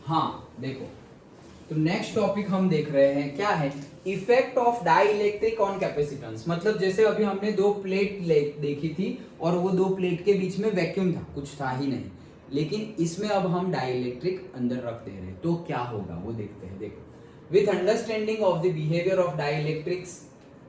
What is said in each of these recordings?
हाँ देखो, तो नेक्स्ट टॉपिक हम देख रहे हैं क्या है, effect of dielectric on capacitance. मतलब जैसे अभी हमने दो प्लेट देखी थी और वो दो प्लेट के बीच में वैक्यूम था, कुछ था ही नहीं, लेकिन इसमें अब हम डाई इलेक्ट्रिक अंदर रख दे रहे हैं तो क्या होगा वो देखते हैं। देखो, with understanding of the behaviour of dielectrics,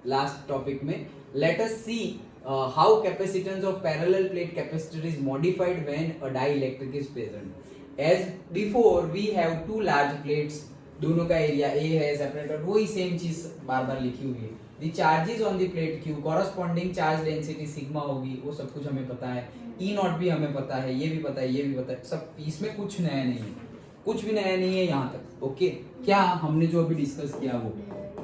last topic में let us see how capacitance of parallel plate capacitor is modified when a dielectric is present. As before we have two large plates, दोनों का area A है, separated, वही same चीज बार बार लिखी हुई है। The charges on the plate Q, corresponding charge density sigma होगी, वो सब कुछ हमें पता है। ई नॉट भी हमें पता है, ये भी पता है, ये भी पता है, सब इसमें कुछ नया नहीं है, कुछ भी नया नहीं है यहाँ तक। ओके, क्या हमने जो अभी डिस्कस किया वो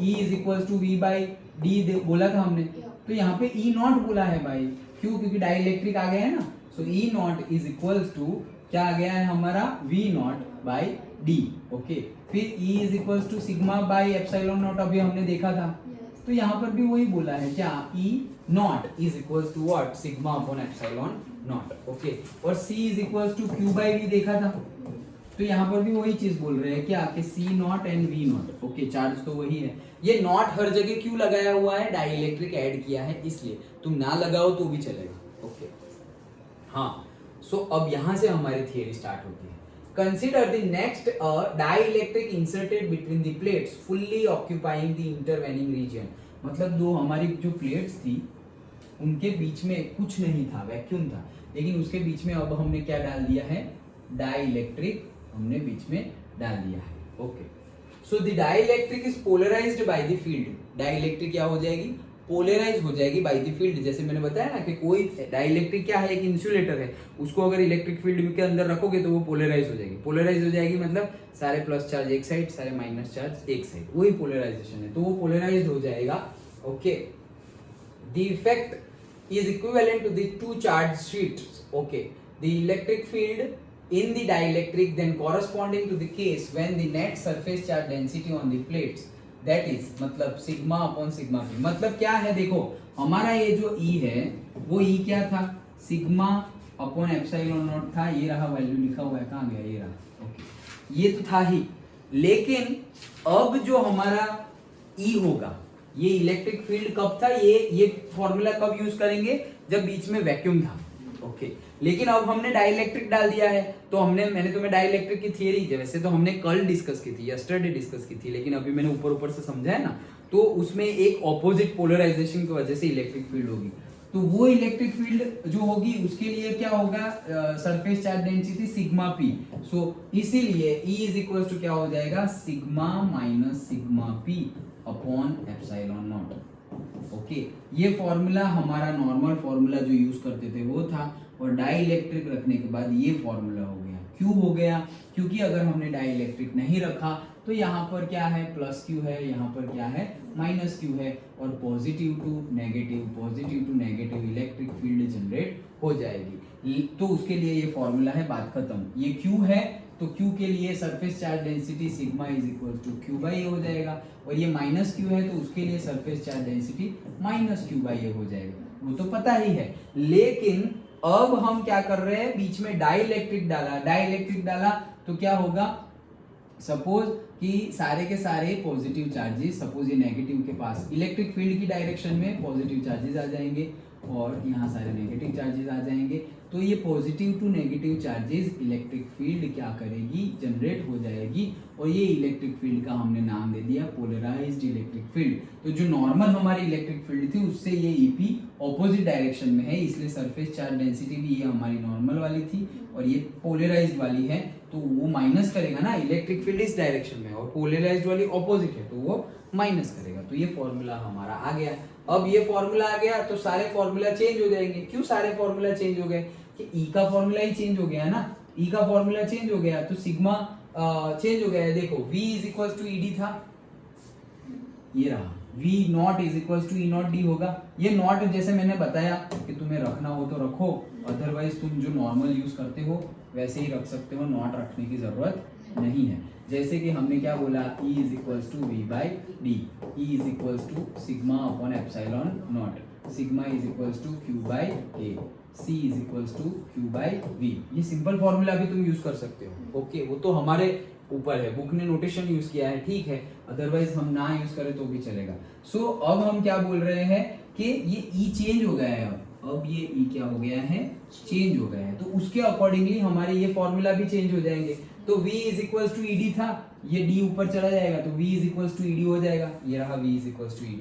E is equal to V by D बोला था हमने, तो यहाँ पे E नॉट बोला है भाई, क्यों? क्योंकि डाई इलेक्ट्रिक आ गया है ना। So E not is equal to क्या आ गया है हमारा, V not by D. Okay, फिर E is equal to sigma by epsilon not, अभी हमने देखा था, तो यहाँ पर भी वही बोला है क्या, E not is equal to what, sigma upon epsilon not. Okay, और C is equal to Q by V देखा था, तो यहाँ पर भी वही चीज बोल रहे हैं क्या, कि C not and V not. Okay, charge तो वही है। ये नॉट हर जगह क्यों लगाया हुआ है, डाई इलेक्ट्रिक ऐड किया है इसलिए, तुम ना लगाओ तो भी चलेगा। ओके, हाँ, सो अब यहाँ से हमारी थियरी स्टार्ट होती है। Consider the next dielectric inserted between the plates fully occupying the intervening region. मतलब दो हमारी जो प्लेट्स थी उनके बीच में कुछ नहीं था, वैक्यूम था, लेकिन उसके बीच में अब हमने क्या डाल दिया है, डाई इलेक्ट्रिक हमने बीच में डाल दिया है। Okay, so the dielectric is polarised by the field. Dielectric क्या हो जाएगी, पोलराइज हो जाएगी बाय द फील्ड। जैसे मैंने बताया ना कि कोई डाई इलेक्ट्रिक क्या है, एक इंसुलेटर है, उसको अगर इलेक्ट्रिक फील्ड के अंदर रखोगे तो वो पोलराइज हो जाएगी। पोलराइज हो जाएगी मतलब सारे प्लस चार्ज एक साइड, सारे माइनस चार्ज एक साइड, वही पोलराइजेशन है, तो वो पोलराइज हो जाएगा। Okay, the effect is equivalent to the two charge sheets. Okay, the electric field in the dielectric then corresponding to the case when the net surface charge density on the plates, that is मतलब sigma upon sigma p। मतलब क्या है, देखो हमारा ये जो E है वो E क्या था, सिग्मा अपॉन एप्सिलॉन नॉट था, ये रहा वैल्यू लिखा हुआ है, कहाँ गया, ये रहा। ओके, ये तो था ही, लेकिन अब जो हमारा E होगा, ये इलेक्ट्रिक फील्ड कब था, ये फॉर्मूला कब यूज करेंगे, जब बीच में वैक्यूम था। ओके, लेकिन अब हमने डाइलेक्ट्रिक डाल दिया है, तो मैंने तुम्हें डाइलेक्ट्रिक की थियरी वैसे तो हमने कल डिस्कस की थी, यस्टरडे डिस्कस की थी, लेकिन अभी मैंने ऊपर से समझा है ना, तो उसमें एक ऑपोजिट पोलराइजेशन की वजह से इलेक्ट्रिक फील्ड होगी, तो वो इलेक्ट्रिक फील्ड जो होगी उसके लिए क्या होगा, surface charge density sigma P. So इसीलिए E इज इक्वल टू क्या हो जाएगा, sigma minus sigma P upon epsilon not. Okay, ये फॉर्मूला हमारा नॉर्मल फॉर्मूला जो यूज करते थे वो था, और डाई इलेक्ट्रिक रखने के बाद ये फॉर्मूला हो गया। क्यों हो गया, क्योंकि अगर हमने डाई इलेक्ट्रिक नहीं रखा तो यहाँ पर क्या है, प्लस क्यू है, यहाँ पर क्या है, माइनस क्यू है, और positive to negative electric field generate हो जाएगी। तो उसके लिए ये फॉर्मूला है, बात खत्म। ये क्यू है तो क्यू के लिए surface charge density sigma is equal to Q by A हो जाएगा, और ये माइनस क्यू है तो उसके लिए surface charge density minus Q by A हो जाएगा, वो तो पता ही है। लेकिन अब हम क्या कर रहे हैं, बीच में डाई इलेक्ट्रिक डाला तो क्या होगा, सपोज कि सारे के सारे पॉजिटिव चार्जेस, सपोज ये नेगेटिव के पास इलेक्ट्रिक फील्ड की डायरेक्शन में पॉजिटिव चार्जेस आ जाएंगे और यहाँ सारे नेगेटिव चार्जेस आ जाएंगे, तो ये positive to negative charges electric field क्या करेगी, जनरेट हो जाएगी, और ये इलेक्ट्रिक फील्ड का हमने नाम दे दिया पोलराइज्ड इलेक्ट्रिक फील्ड। तो जो नॉर्मल हमारी इलेक्ट्रिक फील्ड थी उससे ये ईपी ऑपोजिट डायरेक्शन में है, इसलिए सरफेस चार्ज डेंसिटी भी ये हमारी नॉर्मल वाली थी और ये पोलराइज्ड वाली है, तो वो माइनस करेगा ना, इलेक्ट्रिक फील्ड इस डायरेक्शन में और पोलराइज्ड वाली ऑपोजिट है तो वो माइनस करेगा। तो ये फॉर्मूला हमारा आ गया। अब ये फॉर्मूला आ गया तो सारे फॉर्मूला चेंज हो जाएंगे। क्यों सारे फॉर्मूला चेंज हो गए, कि ई का फॉर्मूला ही चेंज हो गया ना, ई का फॉर्मूला चेंज हो गया तो सिग्मा चेंज हो गया है। देखो V is equal to ED था, ये रहा, V not is equal to E not D होगा। ये नॉट जैसे मैंने बताया कि तुम्हें रखना हो तो रखो, अदरवाइज तुम जो नॉर्मल यूज करते हो वैसे ही रख सकते हो, नॉट रखने की जरूरत नहीं है। जैसे कि हमने क्या बोला, E is equal to V by D, E is equal to sigma upon epsilon not, sigma is equal to Q by A. C is equals to Q by V। ये सिंपल फॉर्मूला भी तुम use कर सकते हो। Okay, वो तो हमारे ऊपर है, बुक ने नोटेशन यूज किया है, ठीक है, अदरवाइज हम ना यूज करें तो भी चलेगा। सो अब हम क्या बोल रहे हैं कि ये E चेंज हो गया है, अब ये E क्या हो गया है, चेंज हो गया है, तो उसके अकॉर्डिंगली हमारे ये फॉर्मूला भी चेंज हो जाएंगे। तो V is equals to ED था, ये D ऊपर चला जाएगा तो V is equals to ED हो जाएगा, ये रहा V is equals to ED।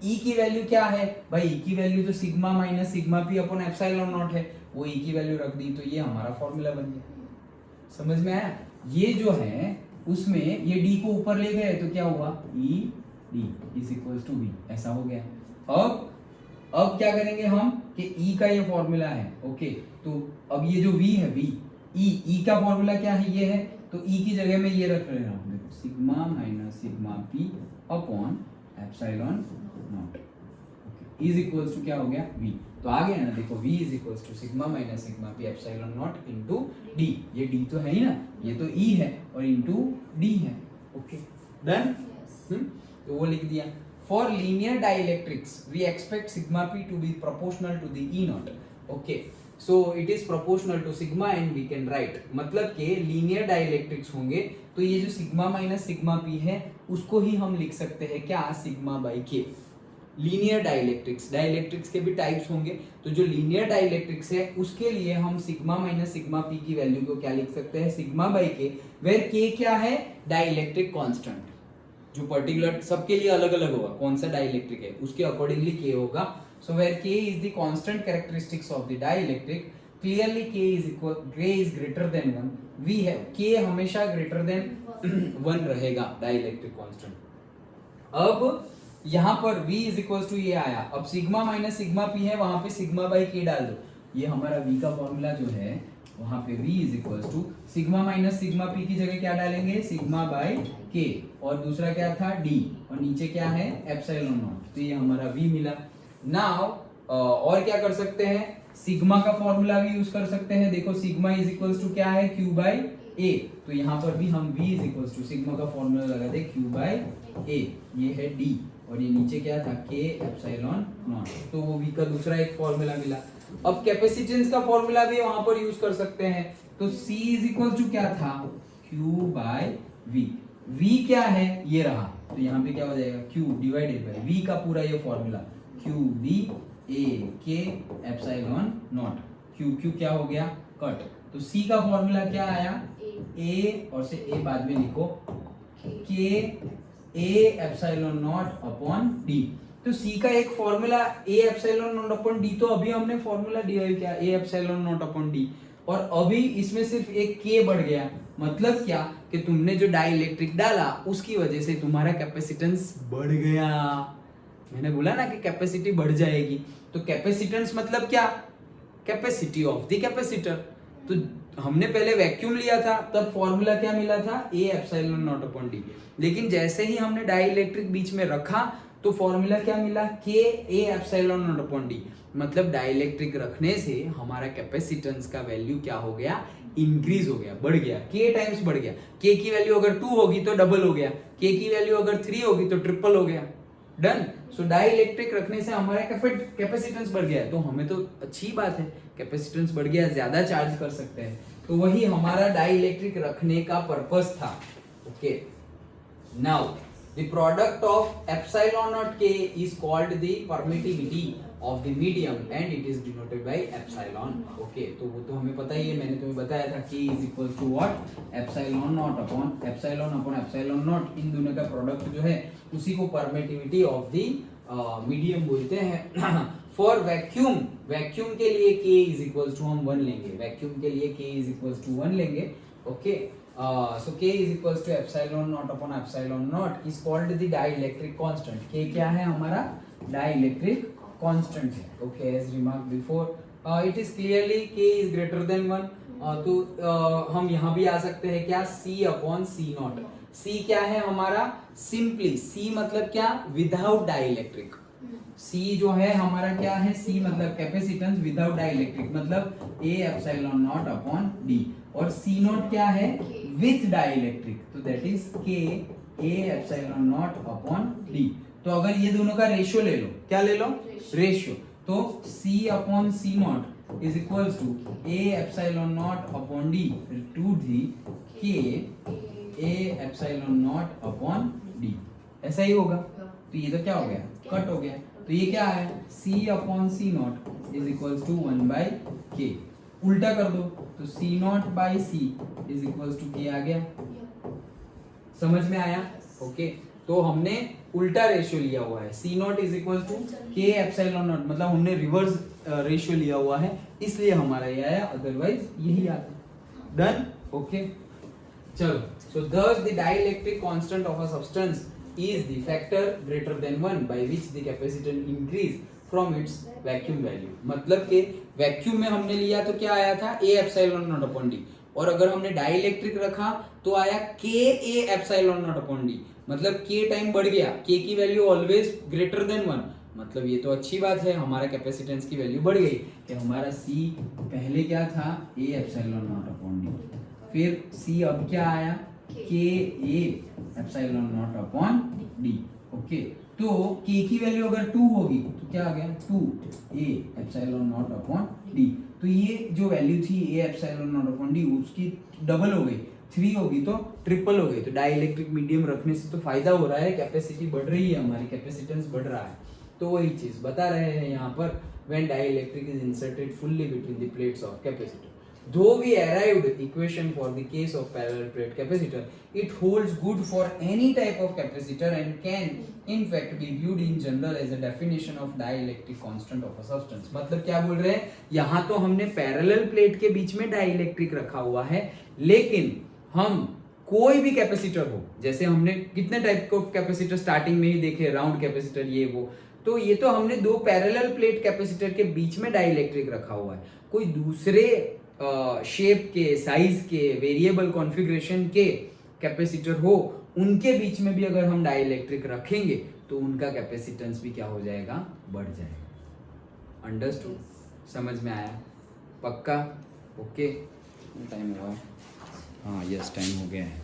E की वैल्यू क्या है भाई, E की वैल्यू तो sigma minus sigma P upon epsilon not है, वो E की वैल्यू रख दी तो ये हमारा फॉर्मूला बन गया। समझ में आया? ये जो है उसमें ये D को ऊपर ले गए तो क्या हुआ, E D is equals to V, ऐसा हो गया। अब क्या करेंगे हम कि E का ये फॉर्मूला है, ओके, तो अब ये जो V है, V E का फॉर्मूला क्या है, ये है, तो E की जगह में ये रख रहे हैं, देखो sigma minus sigma P upon epsilon not, okay, is equals to क्या हो गया, V। तो आ गया ना, देखो V is equals to sigma minus sigma P epsilon not into D। ये D तो है ही ना, ये तो E है और इनटू D है, ओके, डन। तो वो लिख दिया। For linear dielectrics we expect sigma P to be proportional to the E not, okay, so it is proportional to sigma and we can write, मतलब के लीनियर डाइलेक्ट्रिक्स होंगे तो ये जो सिग्मा माइनस सिग्मा पी है उसको ही हम लिख सकते हैं क्या, सिग्मा बाई के। लीनियर डाइलेक्ट्रिक्स, डाइलेक्ट्रिक्स के भी टाइप्स होंगे, तो जो लीनियर डाइलेक्ट्रिक्स है उसके लिए हम सिग्मा माइनस सिग्मा पी की वैल्यू को क्या लिख सकते हैं, सिग्मा बाई के, वेयर के क्या है, डाइलेक्ट्रिक कांस्टेंट, जो पर्टिकुलर सबके लिए अलग अलग होगा, कौन सा डाइलेक्ट्रिक है उसके अकॉर्डिंगली के होगा। सो वेयर के is the constant characteristics of the dielectric, clearly के इज इक्वल, के इज ग्रेटर देन 1, वी है के हमेशा ग्रेटर देन 1 रहेगा डाइलेक्ट्रिक कांस्टेंट। अब यहाँ पर V इज इक्वल टू ये आया, अब सिग्मा माइनस सिग्मा पी है, वहां पे सिग्मा बाई के डाल दो, ये हमारा V का फॉर्मूला जो है वहां पे V is equal to sigma minus sigma P की जगह क्या डालेंगे, सिग्मा बाई के, और दूसरा क्या था D, और नीचे क्या है एप्सिलॉन नॉट, तो ये हमारा V मिला। नाउ और क्या कर सकते हैं, सिग्मा का फॉर्मूला भी यूज कर सकते हैं, देखो सिग्मा इज इक्वल टू क्या है, Q बाई A, तो यहाँ पर भी हम V is equal to sigma का फॉर्मूला लगा दे Q बाई A, ये है D, और ये नीचे क्या था, K एप्सिलॉन नॉट, तो वो V का दूसरा एक फॉर्मूला मिला। अब कैपेसिटेंस का फॉर्मूला भी वहां पर यूज कर सकते हैं, तो C इज इक्वल टू क्या था, Q बाई V, V क्या है ये रहा, तो यहाँ पे क्या हो जाएगा, Q डिवाइडेड बाई V का पूरा ये formula, Q D A K epsilon not, Q क्या हो गया, कट, तो C का फॉर्मूला क्या आया, A और से A बाद में लिखो, K A epsilon not upon D, तो C का एक formula A epsilon not upon D, तो अभी हमने फॉर्मूला डिराइव किया A epsilon not upon D, और अभी इसमें सिर्फ एक K बढ़ गया, मतलब क्या कि तुमने जो डाइलेक्ट्रिक डाला उसकी वजह से तुम्हारा कैपेसिटेंस बढ़ गया। मैंने बोला ना कि कैपेसिटी बढ़ जाएगी, तो कैपेसिटेंस मतलब क्या, कैपेसिटी ऑफ द कैपेसिटर। तो हमने पहले वैक्यूम लिया था तब फॉर्मूला क्या मिला था, A epsilon not upon D, लेकिन जैसे ही हमने डाइलेक्ट्रिक बीच में रखा तो फॉर्मूला क्या मिला, K A epsilon not upon D, मतलब डाइलेक्ट्रिक रखने से हमारा कैपेसिटेंस का वैल्यू क्या हो गया, इंक्रीज हो गया, बढ़ गया, K टाइम्स बढ़ गया। K की वैल्यू अगर 2 होगी तो डबल हो गया, K की वैल्यू अगर 3 होगी तो ट्रिपल हो गया, डन। सो डाइलेक्ट्रिक रखने से हमारा कैपेसिटेंस बढ़ गया, तो हमें तो अच्छी बात है, कैपेसिटेंस बढ़ गया, ज्यादा चार्ज कर सकते हैं, तो वही हमारा डाइलेक्ट्रिक रखने का पर्पस था। Okay, now the product of epsilon not K is called the permittivity of the medium and it is denoted by epsilon. Okay, तो वो तो हमें पता ही है, मैंने तुम्हें बताया था K is equal to what, epsilon not upon epsilon naught, इन दोनों का प्रोडक्ट जो है उसी को परमिटिविटी ऑफ द मीडियम बोलते हैं। फॉर वैक्यूम, वैक्यूम के लिए K इज इक्वल टू हम 1 लेंगे, वैक्यूम के लिए K इज इक्वल टू 1 लेंगे। Okay, so K is equals to epsilon naught upon epsilon naught is called the dielectric constant। K क्या है हमारा, dielectric constant है। Okay, as remarked before, it is clearly K is greater than 1, तो हम यहाँ भी आ सकते हैं क्या, C upon C naught। C क्या है हमारा, simply C मतलब क्या, without dielectric, C जो है हमारा क्या है, C मतलब कैपेसिटेंस विदाउट डाइलेक्ट्रिक, मतलब A epsilon not upon D, और C नॉट क्या है, विथ डाइलेक्ट्रिक, तो that is K A epsilon not upon D। तो अगर ये दोनों का रेशियो ले लो, क्या ले लो, रेशियो, तो C upon C not is equals to A epsilon not upon D, फिर 2d k A epsilon not upon D, ऐसा ही होगा। तो ये तो क्या हो गया, कट हो गया। तो ये क्या है, c upon C not is equals to 1/k। उल्टा कर दो तो c not by C is equals to k आ गया। समझ में आया? ओके, तो हमने उल्टा रेशियो लिया हुआ है, c not is equals to k epsilon not, मतलब हमने रिवर्स रेशियो लिया हुआ है, इसलिए हमारा ये आया, अदरवाइज यही आता। डन? ओके, चलो। सो thus the dielectric constant of a substance is the factor greater than 1 by which the capacitance increase from its vacuum value। मतलब कि वैक्यूम में हमने लिया तो क्या आया था, a epsilon not upon D, और अगर हमने डाइलेक्ट्रिक रखा तो आया k a epsilon not upon D, मतलब k टाइम बढ़ गया, k की वैल्यू ऑलवेज ग्रेटर देन 1, मतलब ये तो अच्छी बात है, हमारा कैपेसिटेंस की वैल्यू बढ़ गई कि हमारा c पहले क्या था, a epsilon not upon D, फिर c अब क्या आया, k a epsilon not upon D. Okay, तो k की वैल्यू अगर 2 होगी तो क्या आ गया, 2 a epsilon not upon D. तो ये जो वैल्यू थी a epsilon not upon D, उसकी डबल हो गई, 3 होगी तो ट्रिपल हो गई। तो डाइलेक्ट्रिक मीडियम रखने से तो फायदा हो रहा है, कैपेसिटी बढ़ रही है, हमारी कैपेसिटेंस बढ़ रहा है। तो वही चीज बता रहे हैं यहाँ पर, when dielectric is inserted fully between the plates of capacitor, though we arrived equation for the case of parallel plate capacitor, it holds good for any type of capacitor and can in fact be viewed in general as a definition of dielectric constant of a substance। मतलब क्या बोल रहे हैं, यहाँ तो हमने parallel plate के बीच में डाइलेक्ट्रिक रखा हुआ है, लेकिन हम कोई भी कैपेसिटर हो, जैसे हमने कितने टाइप के कैपेसिटर स्टार्टिंग में ही देखे, राउंड कैपेसिटर ये वो, तो ये तो हमने दो पैरेलल प्लेट कैपेसिटर के बीच में डाइलेक्ट्रिक रखा हुआ है। कोई दूसरे शेप के, साइज के, वेरिएबल कॉन्फ़िगरेशन के कैपेसिटर हो, उनके बीच में भी अगर हम डाइलेक्ट्रिक रखेंगे तो उनका कैपेसिटेंस भी क्या हो जाएगा, बढ़ जाएगा। अंडरस्टूड? समझ में आया? पक्का? ओके, टाइम हुआ है? हाँ, यस, टाइम हो गया है।